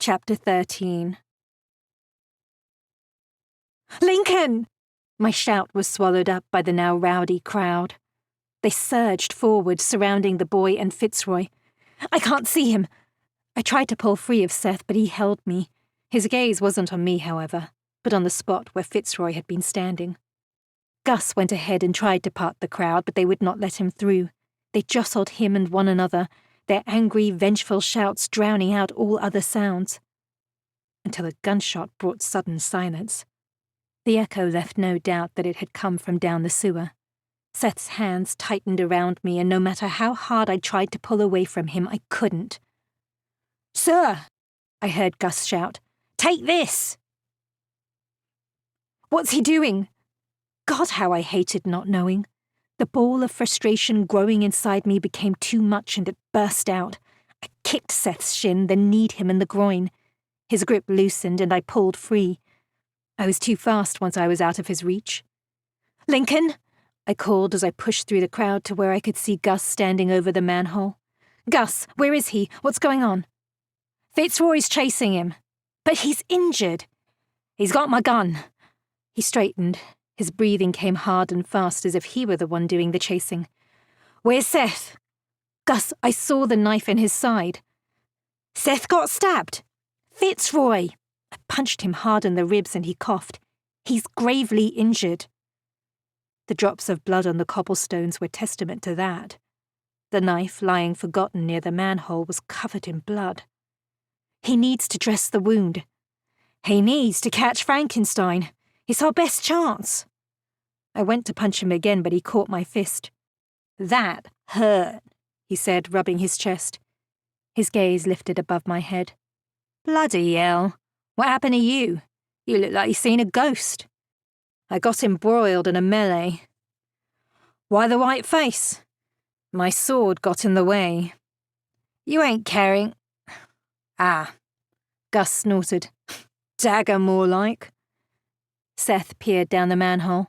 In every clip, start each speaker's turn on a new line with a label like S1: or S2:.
S1: Chapter 13. Lincoln! My shout was swallowed up by the now rowdy crowd. They surged forward, surrounding the boy and Fitzroy. I can't see him. I tried to pull free of Seth, but he held me. His gaze wasn't on me, however, but on the spot where Fitzroy had been standing. Gus went ahead and tried to part the crowd, but they would not let him through. They jostled him and one another, their angry, vengeful shouts drowning out all other sounds. Until a gunshot brought sudden silence. The echo left no doubt that it had come from down the sewer. Seth's hands tightened around me, and no matter how hard I tried to pull away from him, I couldn't. "Sir!" I heard Gus shout. "Take this!" What's he doing? God, how I hated not knowing. The ball of frustration growing inside me became too much and it burst out. I kicked Seth's shin, then kneed him in the groin. His grip loosened and I pulled free. I was too fast once I was out of his reach. "Lincoln!" I called as I pushed through the crowd to where I could see Gus standing over the manhole. "Gus, where is he? What's going on?" "Fitzroy's chasing him. But he's injured." "He's got my gun." He straightened. His breathing came hard and fast as if he were the one doing the chasing. "Where's Seth?" "Gus, I saw the knife in his side." "Seth got stabbed." "Fitzroy!" I punched him hard in the ribs and he coughed. "He's gravely injured." The drops of blood on the cobblestones were testament to that. The knife, lying forgotten near the manhole, was covered in blood. "He needs to dress the wound." "He needs to catch Frankenstein. It's our best chance." I went to punch him again, but he caught my fist. "That hurt," he said, rubbing his chest. His gaze lifted above my head. "Bloody hell. What happened to you? You look like you've seen a ghost." "I got embroiled in a melee." "Why the white face?" "My sword got in the way." "You ain't carrying—" "Ah," Gus snorted. "Dagger more like." Seth peered down the manhole.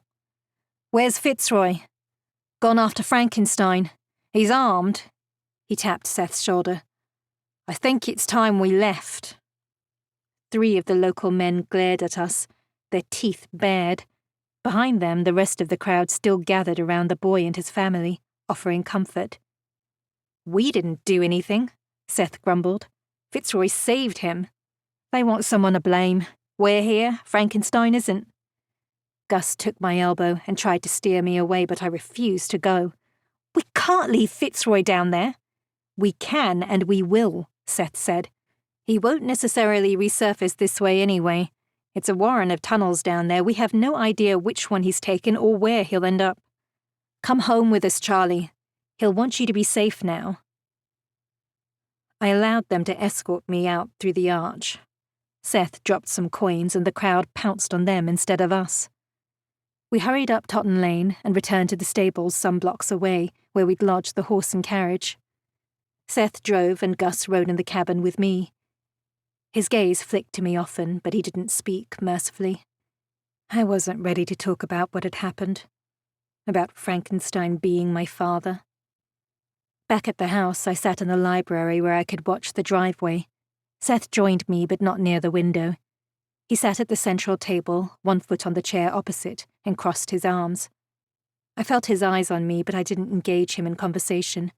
S1: "Where's Fitzroy?" "Gone after Frankenstein. He's armed." He tapped Seth's shoulder. "I think it's time we left." 3 of the local men glared at us, their teeth bared. Behind them, the rest of the crowd still gathered around the boy and his family, offering comfort. "We didn't do anything," Seth grumbled. "Fitzroy saved him. They want someone to blame. We're here, Frankenstein isn't." Gus took my elbow and tried to steer me away, but I refused to go. "We can't leave Fitzroy down there." "We can and we will," Seth said. "He won't necessarily resurface this way anyway. It's a warren of tunnels down there. We have no idea which one he's taken or where he'll end up. Come home with us, Charlie. He'll want you to be safe now." I allowed them to escort me out through the arch. Seth dropped some coins and the crowd pounced on them instead of us. We hurried up Totten Lane and returned to the stables some blocks away, where we'd lodged the horse and carriage. Seth drove and Gus rode in the cabin with me. His gaze flicked to me often, but he didn't speak, mercifully. I wasn't ready to talk about what had happened. About Frankenstein being my father. Back at the house, I sat in the library where I could watch the driveway. Seth joined me, but not near the window. He sat at the central table, 1 foot on the chair opposite, and crossed his arms. I felt his eyes on me, but I didn't engage him in conversation.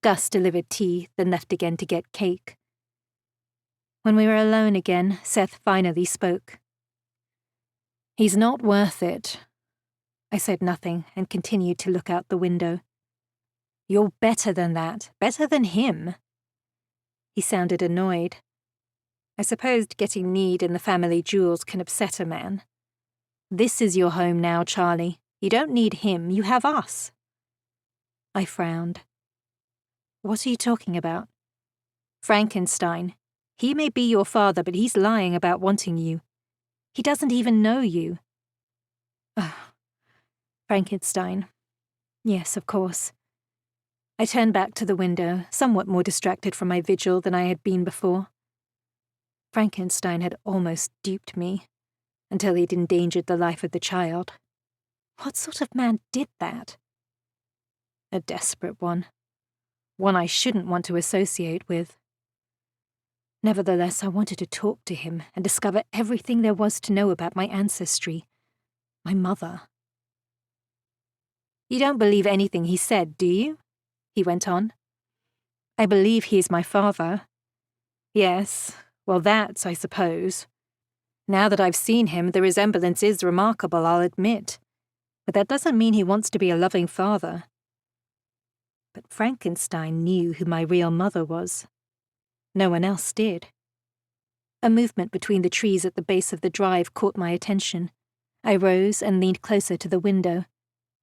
S1: Gus delivered tea, then left again to get cake. When we were alone again, Seth finally spoke. "He's not worth it." I said nothing and continued to look out the window. "You're better than that, better than him." He sounded annoyed. I supposed getting kneed in the family jewels can upset a man. "This is your home now, Charlie. You don't need him, you have us." I frowned. "What are you talking about?" "Frankenstein. He may be your father, but he's lying about wanting you. He doesn't even know you." Oh, Frankenstein. Yes, of course. I turned back to the window, somewhat more distracted from my vigil than I had been before. Frankenstein had almost duped me, until he'd endangered the life of the child. What sort of man did that? A desperate one. One I shouldn't want to associate with. Nevertheless, I wanted to talk to him and discover everything there was to know about my ancestry, my mother. "You don't believe anything he said, do you?" he went on. "I believe he is my father." "Yes, well that's, I suppose. Now that I've seen him, the resemblance is remarkable, I'll admit. But that doesn't mean he wants to be a loving father." But Frankenstein knew who my real mother was. No one else did. A movement between the trees at the base of the drive caught my attention. I rose and leaned closer to the window.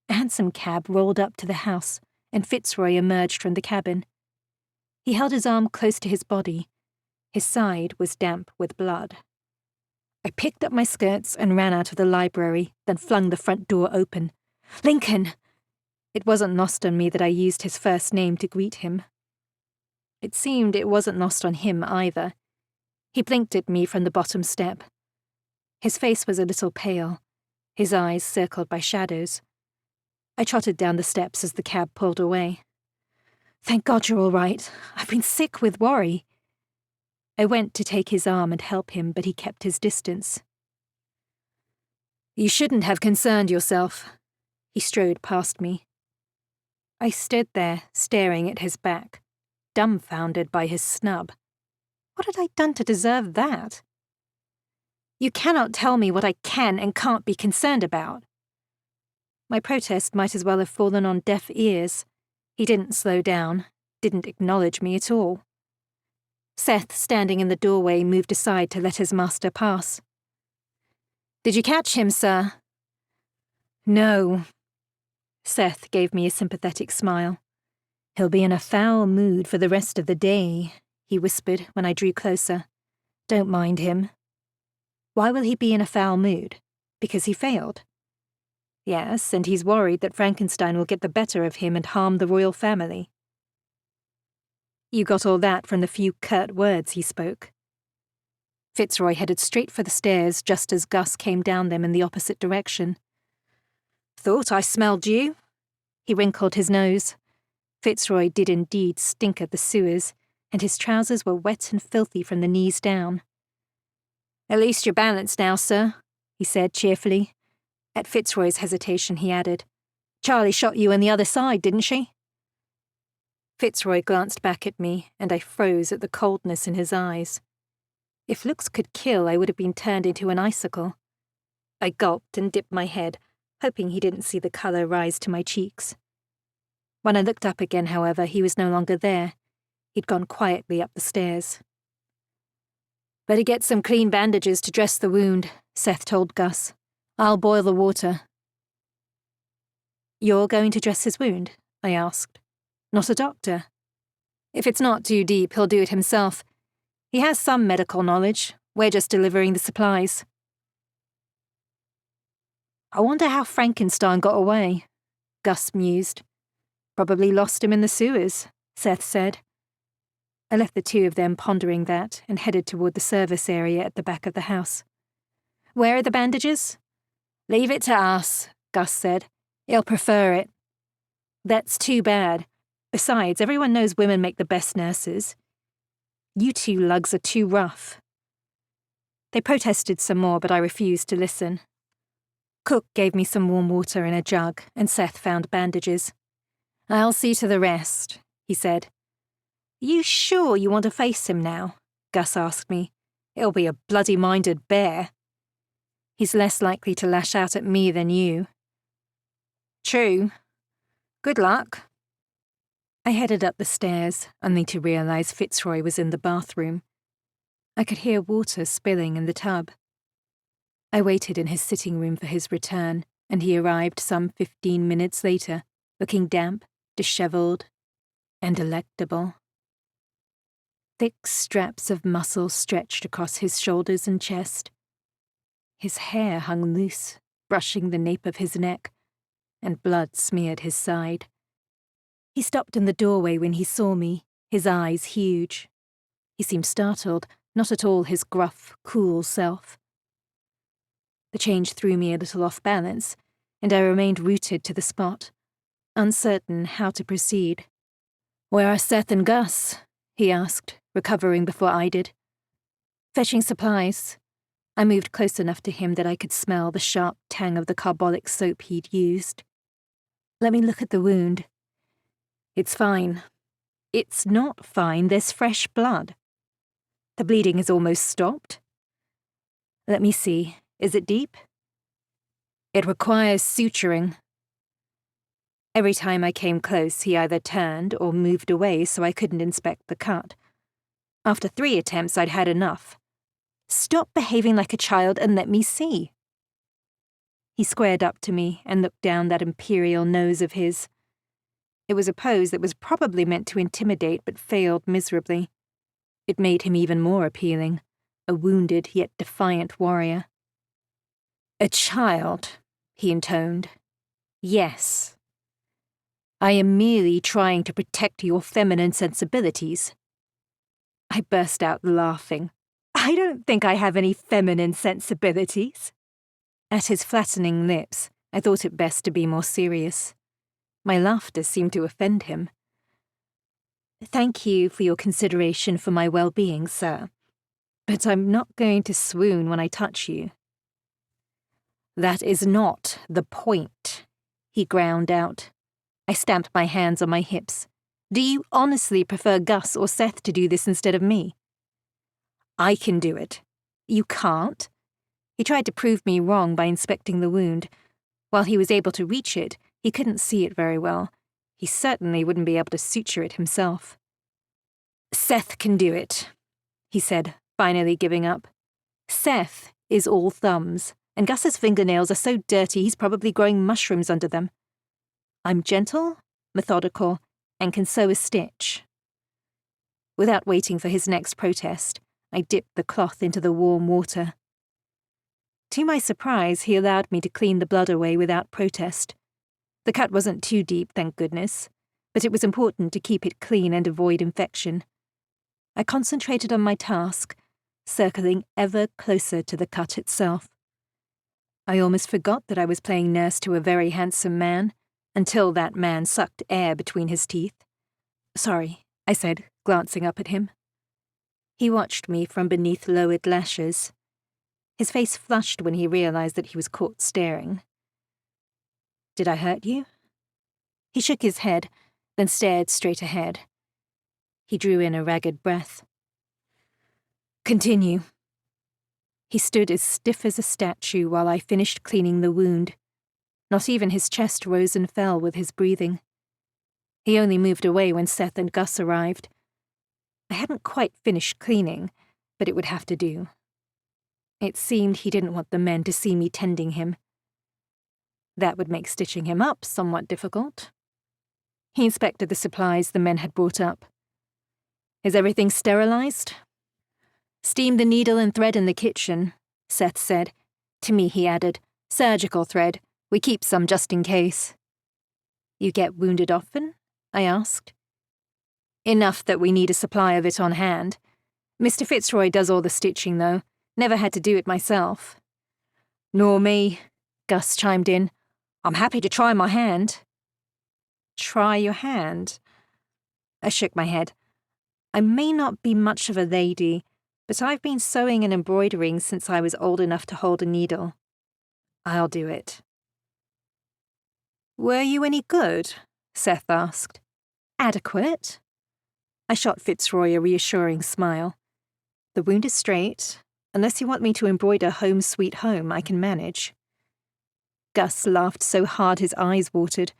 S1: A hansom cab rolled up to the house, and Fitzroy emerged from the cabin. He held his arm close to his body. His side was damp with blood. I picked up my skirts and ran out of the library, then flung the front door open. "Lincoln!" It wasn't lost on me that I used his first name to greet him. It seemed it wasn't lost on him either. He blinked at me from the bottom step. His face was a little pale, his eyes circled by shadows. I trotted down the steps as the cab pulled away. "Thank God you're all right. I've been sick with worry." I went to take his arm and help him, but he kept his distance. "You shouldn't have concerned yourself." He strode past me. I stood there, staring at his back, dumbfounded by his snub. What had I done to deserve that? "You cannot tell me what I can and can't be concerned about." My protest might as well have fallen on deaf ears. He didn't slow down, didn't acknowledge me at all. Seth, standing in the doorway, moved aside to let his master pass. "Did you catch him, sir?" "No." Seth gave me a sympathetic smile. "He'll be in a foul mood for the rest of the day," he whispered when I drew closer. "Don't mind him." "Why will he be in a foul mood? Because he failed?" "Yes, and he's worried that Frankenstein will get the better of him and harm the royal family." "You got all that from the few curt words he spoke." Fitzroy headed straight for the stairs just as Gus came down them in the opposite direction. "Thought I smelled you." He wrinkled his nose. Fitzroy did indeed stink at the sewers, and his trousers were wet and filthy from the knees down. "At least you're balanced now, sir," he said cheerfully. At Fitzroy's hesitation, he added, "Charlie shot you on the other side, didn't she?" Fitzroy glanced back at me, and I froze at the coldness in his eyes. If looks could kill, I would have been turned into an icicle. I gulped and dipped my head, hoping he didn't see the colour rise to my cheeks. When I looked up again, however, he was no longer there. He'd gone quietly up the stairs. "Better get some clean bandages to dress the wound," Seth told Gus. "I'll boil the water." "You're going to dress his wound?" I asked. "Not a doctor?" "If it's not too deep, he'll do it himself. He has some medical knowledge. We're just delivering the supplies." "I wonder how Frankenstein got away," Gus mused. "Probably lost him in the sewers," Seth said. I left the two of them pondering that and headed toward the service area at the back of the house. "Where are the bandages?" "Leave it to us," Gus said. "He'll prefer it." "That's too bad. Besides, everyone knows women make the best nurses. You two lugs are too rough." They protested some more, but I refused to listen. Cook gave me some warm water in a jug, and Seth found bandages. "I'll see to the rest," he said. "You sure you want to face him now?" Gus asked me. "He'll be a bloody-minded bear." "He's less likely to lash out at me than you." "True. Good luck." I headed up the stairs, only to realise Fitzroy was in the bathroom. I could hear water spilling in the tub. I waited in his sitting room for his return, and he arrived some 15 minutes later, looking damp, dishevelled, and delectable. Thick straps of muscle stretched across his shoulders and chest. His hair hung loose, brushing the nape of his neck, and blood smeared his side. He stopped in the doorway when he saw me, his eyes huge. He seemed startled, not at all his gruff, cool self. The change threw me a little off balance, and I remained rooted to the spot, uncertain how to proceed. "Where are Seth and Gus?" he asked, recovering before I did. Fetching supplies. I moved close enough to him that I could smell the sharp tang of the carbolic soap he'd used. Let me look at the wound. It's fine. It's not fine, there's fresh blood. The bleeding has almost stopped. Let me see, is it deep? It requires suturing. Every time I came close, he either turned or moved away so I couldn't inspect the cut. After 3 attempts, I'd had enough. Stop behaving like a child and let me see. He squared up to me and looked down that imperial nose of his. It was a pose that was probably meant to intimidate but failed miserably. It made him even more appealing, a wounded yet defiant warrior. A child, he intoned. Yes. I am merely trying to protect your feminine sensibilities. I burst out laughing. I don't think I have any feminine sensibilities. At his flattening lips, I thought it best to be more serious. My laughter seemed to offend him. Thank you for your consideration for my well-being, sir. But I'm not going to swoon when I touch you. That is not the point, he ground out. I stamped my hands on my hips. Do you honestly prefer Gus or Seth to do this instead of me? I can do it. You can't? He tried to prove me wrong by inspecting the wound. While he was able to reach it, he couldn't see it very well. He certainly wouldn't be able to suture it himself. Seth can do it, he said, finally giving up. Seth is all thumbs, and Gus's fingernails are so dirty he's probably growing mushrooms under them. I'm gentle, methodical, and can sew a stitch. Without waiting for his next protest, I dipped the cloth into the warm water. To my surprise, he allowed me to clean the blood away without protest. The cut wasn't too deep, thank goodness, but it was important to keep it clean and avoid infection. I concentrated on my task, circling ever closer to the cut itself. I almost forgot that I was playing nurse to a very handsome man, until that man sucked air between his teeth. Sorry, I said, glancing up at him. He watched me from beneath lowered lashes. His face flushed when he realized that he was caught staring. Did I hurt you? He shook his head, then stared straight ahead. He drew in a ragged breath. Continue. He stood as stiff as a statue while I finished cleaning the wound. Not even his chest rose and fell with his breathing. He only moved away when Seth and Gus arrived. I hadn't quite finished cleaning, but it would have to do. It seemed he didn't want the men to see me tending him. That would make stitching him up somewhat difficult. He inspected the supplies the men had brought up. Is everything sterilized? Steam the needle and thread in the kitchen, Seth said. To me he added, surgical thread. We keep some just in case. You get wounded often? I asked. Enough that we need a supply of it on hand. Mr. Fitzroy does all the stitching, though. Never had to do it myself. Nor me, Gus chimed in. I'm happy to try my hand. Try your hand? I shook my head. I may not be much of a lady, but I've been sewing and embroidering since I was old enough to hold a needle. I'll do it. Were you any good? Seth asked. Adequate? I shot Fitzroy a reassuring smile. The wound is straight. Unless you want me to embroider Home Sweet Home, I can manage. Gus laughed so hard his eyes watered.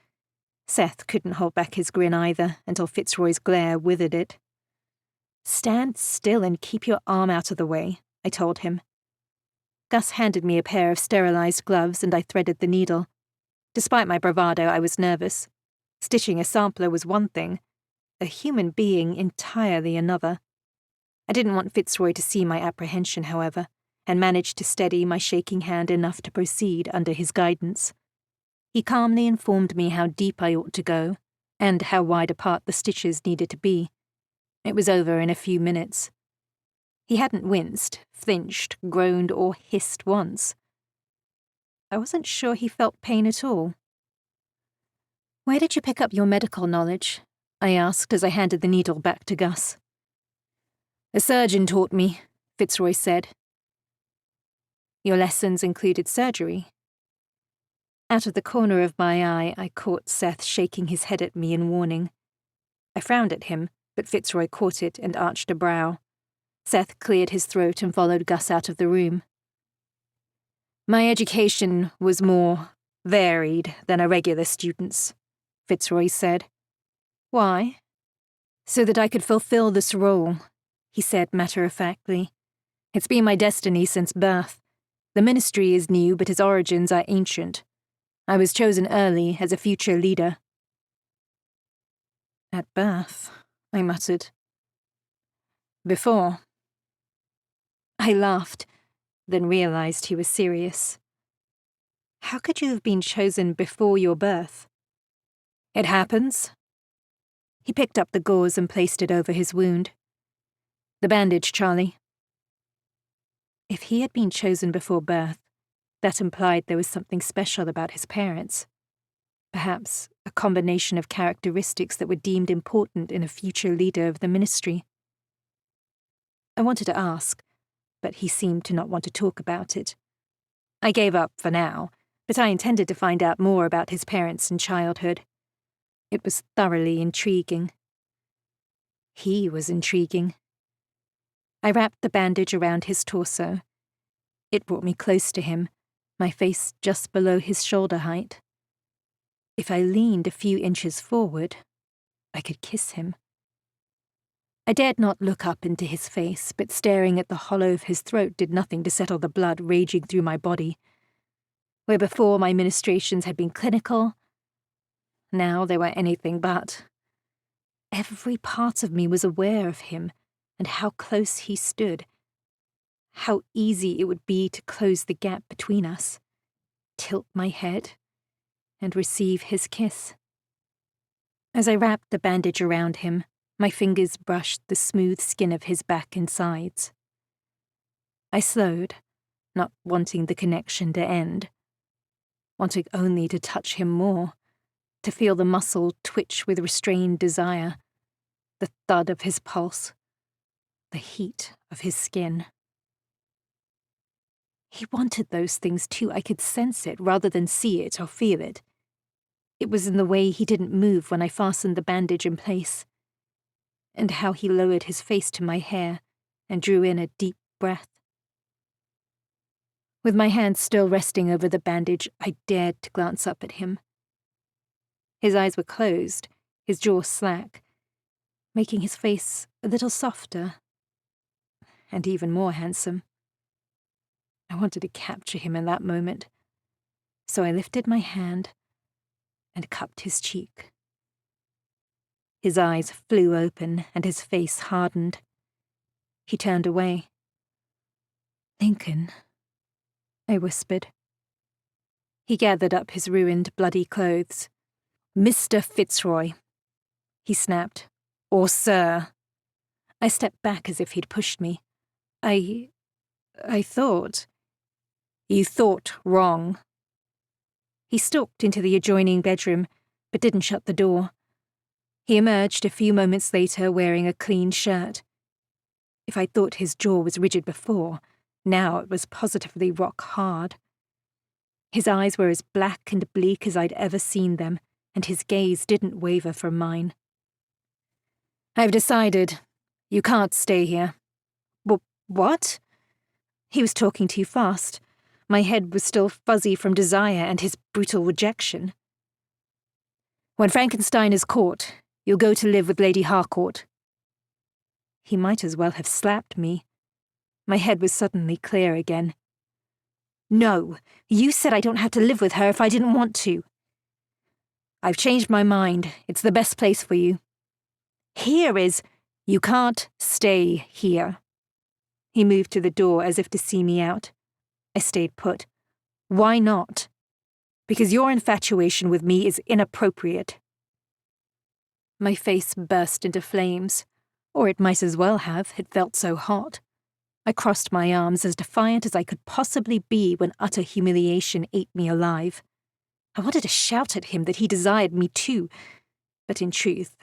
S1: Seth couldn't hold back his grin either until Fitzroy's glare withered it. Stand still and keep your arm out of the way, I told him. Gus handed me a pair of sterilized gloves and I threaded the needle. Despite my bravado, I was nervous. Stitching a sampler was one thing, a human being entirely another. I didn't want Fitzroy to see my apprehension, however, and managed to steady my shaking hand enough to proceed under his guidance. He calmly informed me how deep I ought to go, and how wide apart the stitches needed to be. It was over in a few minutes. He hadn't winced, flinched, groaned, or hissed once. I wasn't sure he felt pain at all. Where did you pick up your medical knowledge? I asked as I handed the needle back to Gus. A surgeon taught me, Fitzroy said. Your lessons included surgery. Out of the corner of my eye, I caught Seth shaking his head at me in warning. I frowned at him, but Fitzroy caught it and arched a brow. Seth cleared his throat and followed Gus out of the room. My education was more varied than a regular student's, Fitzroy said. Why? So that I could fulfill this role, he said matter-of-factly. It's been my destiny since birth. The ministry is new, but its origins are ancient. I was chosen early as a future leader. At birth, I muttered. Before. I laughed, then realized he was serious. How could you have been chosen before your birth? It happens. He picked up the gauze and placed it over his wound. The bandage, Charlie. If he had been chosen before birth, that implied there was something special about his parents. Perhaps a combination of characteristics that were deemed important in a future leader of the ministry. I wanted to ask, but he seemed to not want to talk about it. I gave up for now, but I intended to find out more about his parents in childhood. It was thoroughly intriguing. He was intriguing. I wrapped the bandage around his torso. It brought me close to him, my face just below his shoulder height. If I leaned a few inches forward, I could kiss him. I dared not look up into his face, but staring at the hollow of his throat did nothing to settle the blood raging through my body. Where before my ministrations had been clinical, now they were anything but. Every part of me was aware of him and how close he stood, how easy it would be to close the gap between us, tilt my head, and receive his kiss. As I wrapped the bandage around him, my fingers brushed the smooth skin of his back and sides. I slowed, not wanting the connection to end, wanting only to touch him more, to feel the muscle twitch with restrained desire, the thud of his pulse, the heat of his skin. He wanted those things too. I could sense it rather than see it or feel it. It was in the way he didn't move when I fastened the bandage in place, and how he lowered his face to my hair and drew in a deep breath. With my hand still resting over the bandage, I dared to glance up at him. His eyes were closed, his jaw slack, making his face a little softer and even more handsome. I wanted to capture him in that moment, so I lifted my hand and cupped his cheek. His eyes flew open and his face hardened. He turned away. Lincoln, I whispered. He gathered up his ruined, bloody clothes. Mr. Fitzroy, he snapped. Or sir. I stepped back as if he'd pushed me. I thought. You thought wrong. He stalked into the adjoining bedroom, but didn't shut the door. He emerged a few moments later wearing a clean shirt. If I thought his jaw was rigid before, now it was positively rock hard. His eyes were as black and bleak as I'd ever seen them, and his gaze didn't waver from mine. I've decided. You can't stay here. What? He was talking too fast. My head was still fuzzy from desire and his brutal rejection. When Frankenstein is caught, you'll go to live with Lady Harcourt. He might as well have slapped me. My head was suddenly clear again. No, you said I don't have to live with her if I didn't want to. I've changed my mind. It's the best place for you. Here is... You can't stay here. He moved to the door as if to see me out. I stayed put. Why not? Because your infatuation with me is inappropriate. My face burst into flames, or it might as well have, it felt so hot. I crossed my arms as defiant as I could possibly be when utter humiliation ate me alive. I wanted to shout at him that he desired me too, but in truth,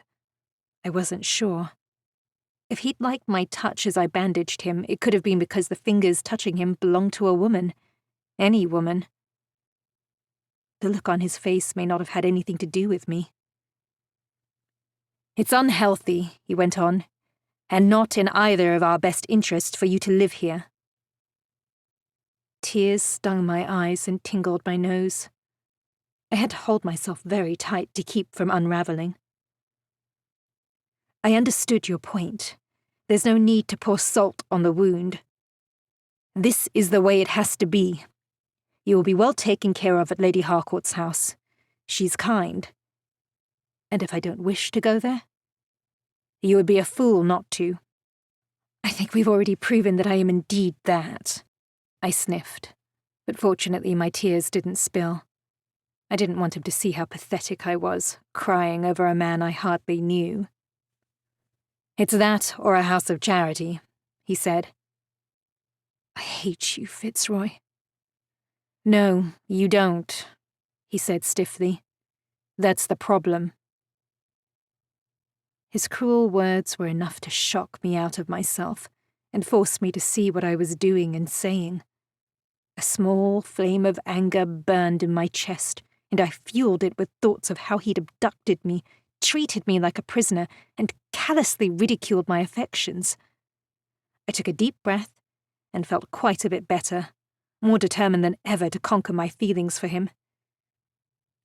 S1: I wasn't sure. If he'd liked my touch as I bandaged him, it could have been because the fingers touching him belonged to a woman. Any woman. The look on his face may not have had anything to do with me. It's unhealthy, he went on, and not in either of our best interests for you to live here. Tears stung my eyes and tingled my nose. I had to hold myself very tight to keep from unraveling. I understood your point. There's no need to pour salt on the wound. This is the way it has to be. You will be well taken care of at Lady Harcourt's house. She's kind. And if I don't wish to go there? You would be a fool not to. I think we've already proven that I am indeed that. I sniffed, but fortunately my tears didn't spill. I didn't want him to see how pathetic I was, crying over a man I hardly knew. It's that or a house of charity, he said. I hate you, Fitzroy. No, you don't, he said stiffly. That's the problem. His cruel words were enough to shock me out of myself and force me to see what I was doing and saying. A small flame of anger burned in my chest, and I fueled it with thoughts of how he'd abducted me, treated me like a prisoner, and callously ridiculed my affections. I took a deep breath and felt quite a bit better, more determined than ever to conquer my feelings for him.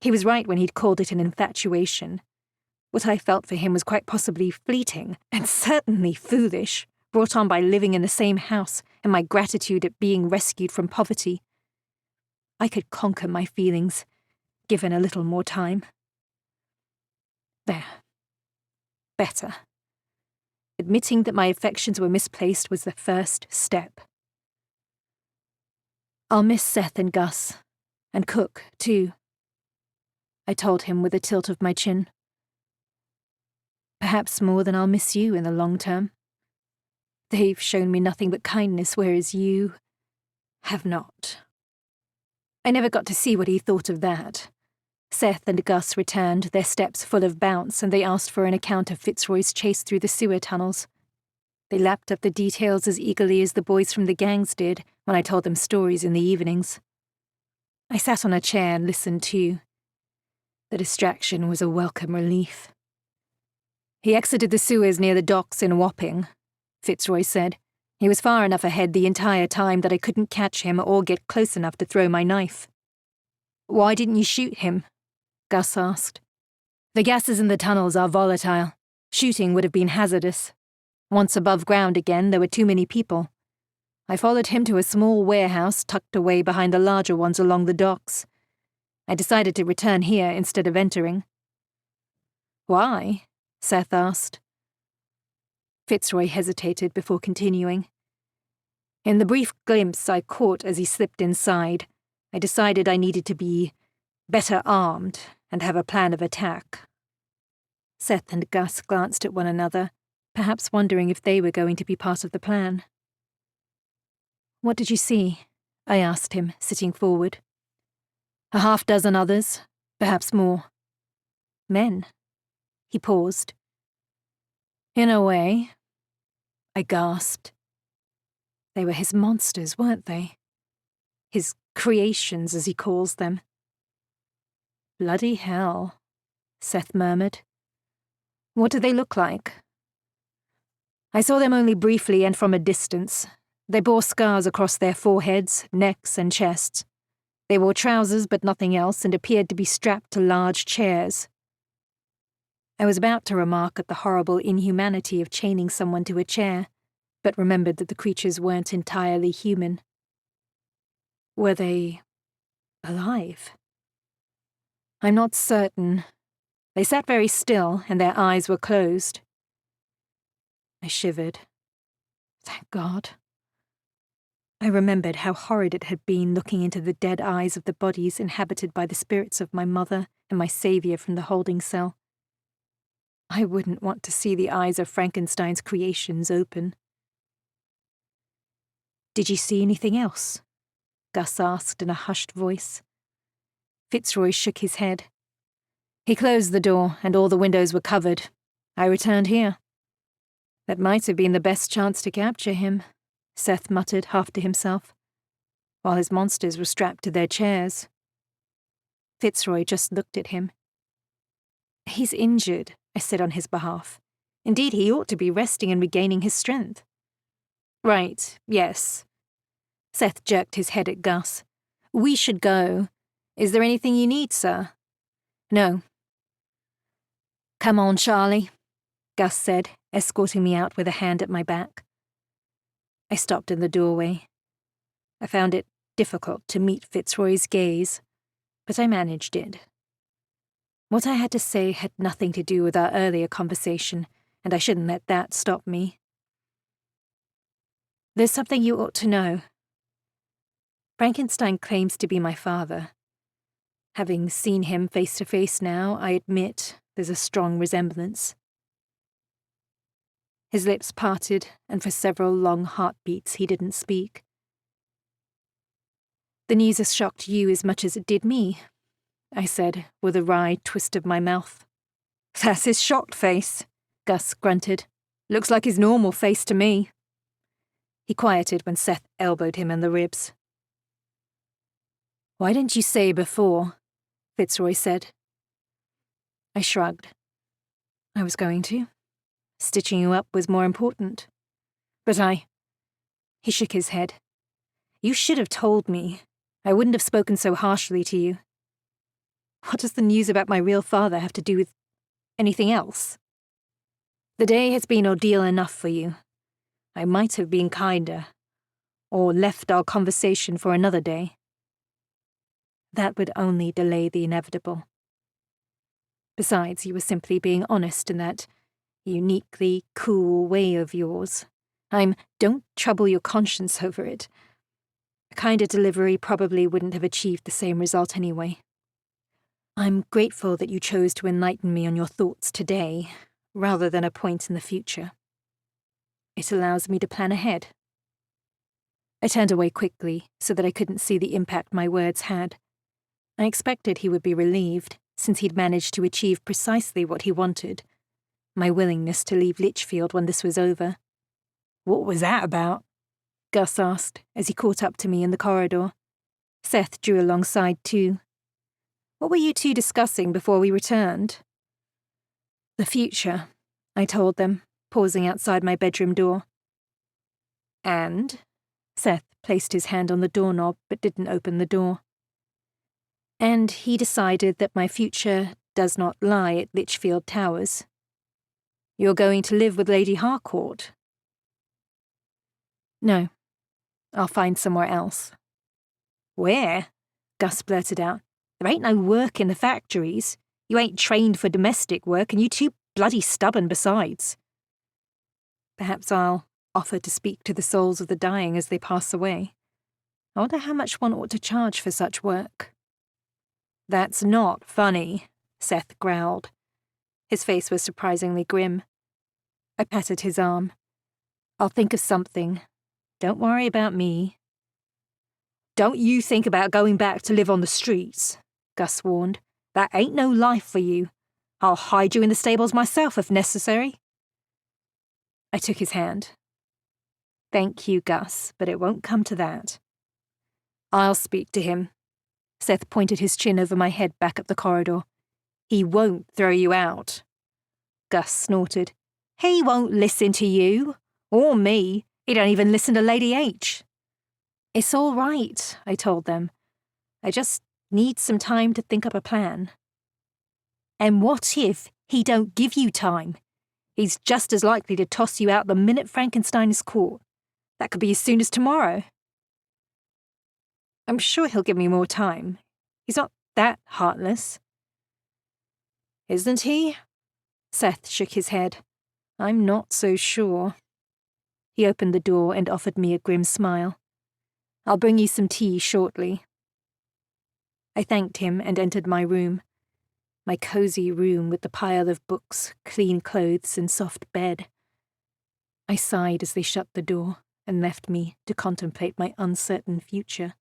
S1: He was right when he'd called it an infatuation. What I felt for him was quite possibly fleeting, and certainly foolish, brought on by living in the same house and my gratitude at being rescued from poverty. I could conquer my feelings, given a little more time. There. Better. Admitting that my affections were misplaced was the first step. I'll miss Seth and Gus, and Cook, too, I told him with a tilt of my chin. Perhaps more than I'll miss you in the long term. They've shown me nothing but kindness, whereas you have not. I never got to see what he thought of that. Seth and Gus returned, their steps full of bounce, and they asked for an account of Fitzroy's chase through the sewer tunnels. They lapped up the details as eagerly as the boys from the gangs did when I told them stories in the evenings. I sat on a chair and listened too. The distraction was a welcome relief. He exited the sewers near the docks in Wapping, Fitzroy said. He was far enough ahead the entire time that I couldn't catch him or get close enough to throw my knife. Why didn't you shoot him? Gus asked. The gases in the tunnels are volatile. Shooting would have been hazardous. Once above ground again, there were too many people. I followed him to a small warehouse tucked away behind the larger ones along the docks. I decided to return here instead of entering. Why? Seth asked. Fitzroy hesitated before continuing. In the brief glimpse I caught as he slipped inside, I decided I needed to be better armed and have a plan of attack. Seth and Gus glanced at one another, perhaps wondering if they were going to be part of the plan. What did you see? I asked him, sitting forward. A half-dozen others, perhaps more. Men. He paused. In a way, I gasped. They were his monsters, weren't they? His creations, as he calls them. Bloody hell, Seth murmured. What do they look like? I saw them only briefly and from a distance. They bore scars across their foreheads, necks, and chests. They wore trousers but nothing else and appeared to be strapped to large chairs. I was about to remark at the horrible inhumanity of chaining someone to a chair, but remembered that the creatures weren't entirely human. Were they alive? I'm not certain. They sat very still, and their eyes were closed. I shivered. Thank God. I remembered how horrid it had been looking into the dead eyes of the bodies inhabited by the spirits of my mother and my saviour from the holding cell. I wouldn't want to see the eyes of Frankenstein's creations open. Did you see anything else? Gus asked in a hushed voice. Fitzroy shook his head. He closed the door, and all the windows were covered. I returned here. That might have been the best chance to capture him, Seth muttered half to himself, while his monsters were strapped to their chairs. Fitzroy just looked at him. He's injured, I said on his behalf. Indeed, he ought to be resting and regaining his strength. Right, yes. Seth jerked his head at Gus. We should go. Is there anything you need, sir? No. Come on, Charlie, Gus said, escorting me out with a hand at my back. I stopped in the doorway. I found it difficult to meet Fitzroy's gaze, but I managed it. What I had to say had nothing to do with our earlier conversation, and I shouldn't let that stop me. There's something you ought to know. Frankenstein claims to be my father. Having seen him face to face now, I admit there's a strong resemblance. His lips parted, and for several long heartbeats he didn't speak. The news has shocked you as much as it did me, I said, with a wry twist of my mouth. That's his shocked face, Gus grunted. Looks like his normal face to me. He quieted when Seth elbowed him in the ribs. Why didn't you say before? Fitzroy said. I shrugged. I was going to. Stitching you up was more important. But He shook his head. You should have told me. I wouldn't have spoken so harshly to you. What does the news about my real father have to do with anything else? The day has been ordeal enough for you. I might have been kinder, or left our conversation for another day. That would only delay the inevitable. Besides, you were simply being honest in that uniquely cool way of yours. Don't trouble your conscience over it. A kinder delivery probably wouldn't have achieved the same result anyway. I'm grateful that you chose to enlighten me on your thoughts today, rather than a point in the future. It allows me to plan ahead. I turned away quickly so that I couldn't see the impact my words had. I expected he would be relieved, since he'd managed to achieve precisely what he wanted. My willingness to leave Litchfield when this was over. What was that about? Gus asked as he caught up to me in the corridor. Seth drew alongside too. What were you two discussing before we returned? The future, I told them, pausing outside my bedroom door. And? Seth placed his hand on the doorknob but didn't open the door. And he decided that my future does not lie at Litchfield Towers. You're going to live with Lady Harcourt? No. I'll find somewhere else. Where? Gus blurted out. There ain't no work in the factories. You ain't trained for domestic work, and you too bloody stubborn besides. Perhaps I'll offer to speak to the souls of the dying as they pass away. I wonder how much one ought to charge for such work. That's not funny, Seth growled. His face was surprisingly grim. I patted his arm. I'll think of something. Don't worry about me. Don't you think about going back to live on the streets, Gus warned. That ain't no life for you. I'll hide you in the stables myself if necessary. I took his hand. Thank you, Gus, but it won't come to that. I'll speak to him. Seth pointed his chin over my head back up the corridor. He won't throw you out. Gus snorted. He won't listen to you. Or me. He don't even listen to Lady H. It's all right, I told them. I just need some time to think up a plan. And what if he don't give you time? He's just as likely to toss you out the minute Frankenstein is caught. That could be as soon as tomorrow. I'm sure he'll give me more time. He's not that heartless. Isn't he? Seth shook his head. I'm not so sure. He opened the door and offered me a grim smile. I'll bring you some tea shortly. I thanked him and entered my room. My cozy room with the pile of books, clean clothes, and soft bed. I sighed as they shut the door and left me to contemplate my uncertain future.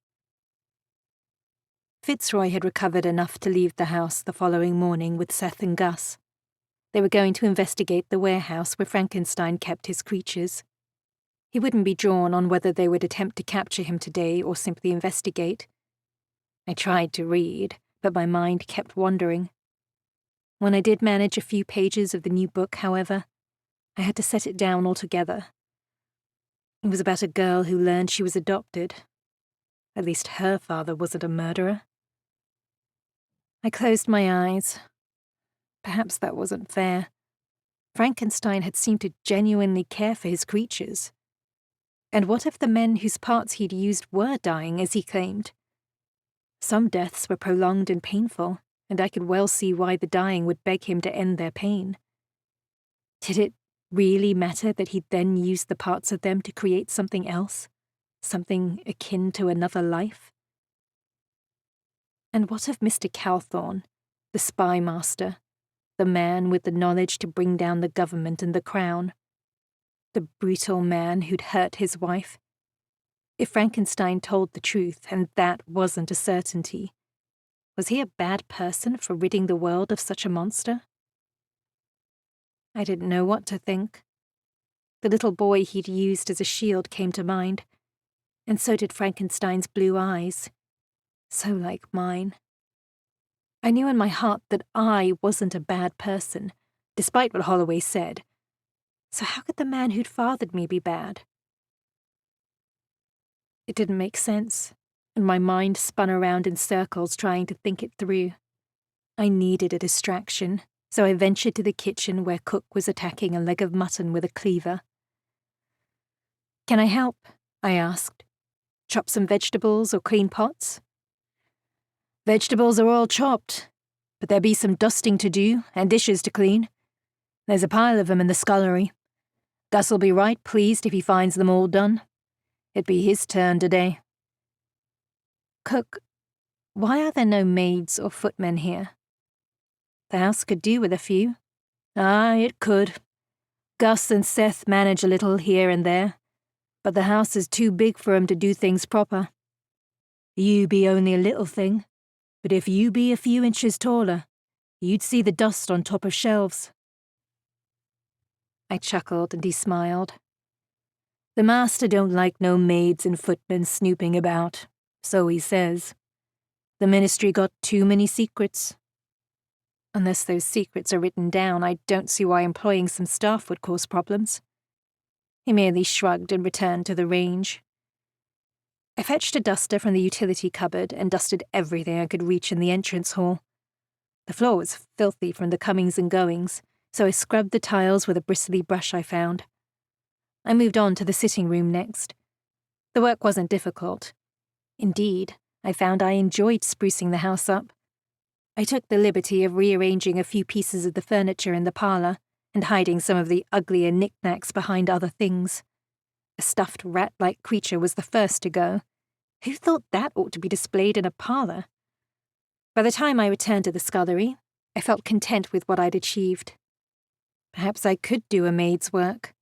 S1: Fitzroy had recovered enough to leave the house the following morning with Seth and Gus. They were going to investigate the warehouse where Frankenstein kept his creatures. He wouldn't be drawn on whether they would attempt to capture him today or simply investigate. I tried to read, but my mind kept wandering. When I did manage a few pages of the new book, however, I had to set it down altogether. It was about a girl who learned she was adopted. At least her father wasn't a murderer. I closed my eyes. Perhaps that wasn't fair. Frankenstein had seemed to genuinely care for his creatures. And what if the men whose parts he'd used were dying, as he claimed? Some deaths were prolonged and painful, and I could well see why the dying would beg him to end their pain. Did it really matter that he'd then used the parts of them to create something else? Something akin to another life? And what of Mr. Calthorne, the spy master, the man with the knowledge to bring down the government and the crown? The brutal man who'd hurt his wife? If Frankenstein told the truth, and that wasn't a certainty, was he a bad person for ridding the world of such a monster? I didn't know what to think. The little boy he'd used as a shield came to mind, and so did Frankenstein's blue eyes, so like mine. I knew in my heart that I wasn't a bad person, despite what Holloway said. So how could the man who'd fathered me be bad? It didn't make sense, and my mind spun around in circles trying to think it through. I needed a distraction, so I ventured to the kitchen where Cook was attacking a leg of mutton with a cleaver. "Can I help?" I asked. "Chop some vegetables or clean pots?" "Vegetables are all chopped, but there be some dusting to do and dishes to clean. There's a pile of them in the scullery. Gus'll be right pleased if he finds them all done. It'd be his turn today." "Cook, why are there no maids or footmen here?" "The house could do with a few." "Aye, it could. Gus and Seth manage a little here and there, but the house is too big for 'em to do things proper. You be only a little thing, but if you be a few inches taller, you'd see the dust on top of shelves." I chuckled and he smiled. "The master don't like no maids and footmen snooping about, so he says. The ministry got too many secrets. Unless those secrets are written down, I don't see why employing some staff would cause problems." He merely shrugged and returned to the range. I fetched a duster from the utility cupboard and dusted everything I could reach in the entrance hall. The floor was filthy from the comings and goings, so I scrubbed the tiles with a bristly brush I found. I moved on to the sitting room next. The work wasn't difficult. Indeed, I found I enjoyed sprucing the house up. I took the liberty of rearranging a few pieces of the furniture in the parlour and hiding some of the uglier knickknacks behind other things. A stuffed rat-like creature was the first to go. Who thought that ought to be displayed in a parlour? By the time I returned to the scullery, I felt content with what I'd achieved. Perhaps I could do a maid's work.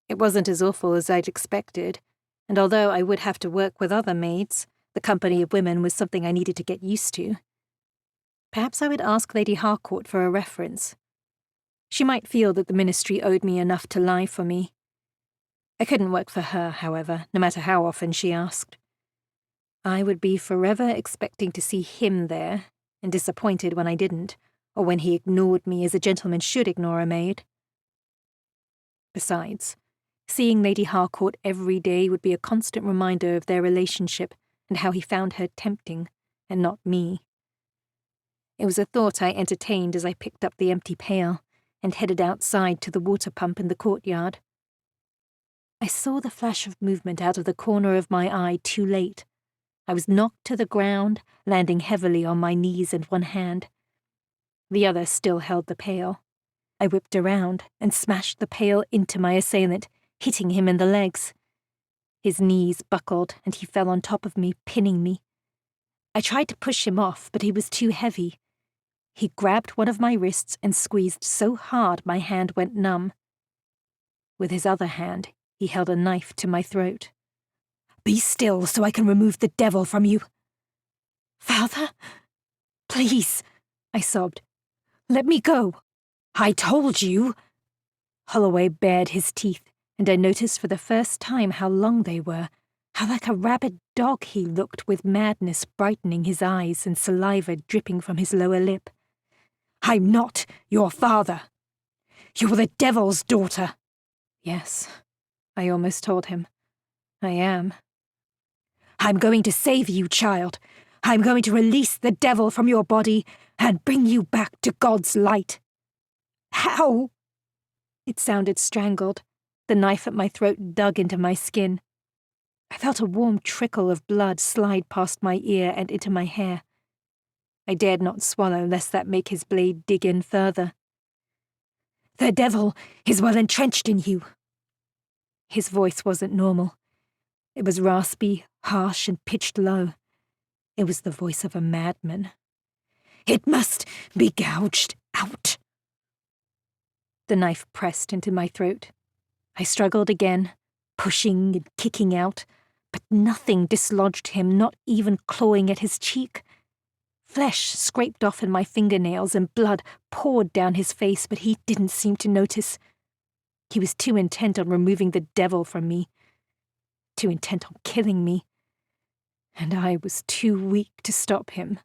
S1: It wasn't as awful as I'd expected, and although I would have to work with other maids, the company of women was something I needed to get used to. Perhaps I would ask Lady Harcourt for a reference. She might feel that the ministry owed me enough to lie for me. I couldn't work for her, however, no matter how often she asked. I would be forever expecting to see him there, and disappointed when I didn't, or when he ignored me as a gentleman should ignore a maid. Besides, seeing Lady Harcourt every day would be a constant reminder of their relationship and how he found her tempting, and not me. It was a thought I entertained as I picked up the empty pail and headed outside to the water pump in the courtyard. I saw the flash of movement out of the corner of my eye too late. I was knocked to the ground, landing heavily on my knees and one hand. The other still held the pail. I whipped around and smashed the pail into my assailant, hitting him in the legs. His knees buckled and he fell on top of me, pinning me. I tried to push him off, but he was too heavy. He grabbed one of my wrists and squeezed so hard my hand went numb. With his other hand, he held a knife to my throat. "Be still so I can remove the devil from you." "Father? Please," I sobbed. "Let me go." I told you! Holloway bared his teeth, and I noticed for the first time how long they were, how like a rabid dog he looked, with madness brightening his eyes and saliva dripping from his lower lip. I'm not your father. You're the devil's daughter. Yes, I almost told him. I am. I'm going to save you, child. I'm going to release the devil from your body and bring you back to God's light. How? It sounded strangled. The knife at my throat dug into my skin. I felt a warm trickle of blood slide past my ear and into my hair. I dared not swallow lest that make his blade dig in further. The devil is well entrenched in you. His voice wasn't normal. It was raspy, harsh, and pitched low. It was the voice of a madman. It must be gouged out. The knife pressed into my throat. I struggled again, pushing and kicking out, but nothing dislodged him, not even clawing at his cheek. Flesh scraped off in my fingernails and blood poured down his face, but he didn't seem to notice. He was too intent on removing the devil from me, too intent on killing me, and I was too weak to stop him.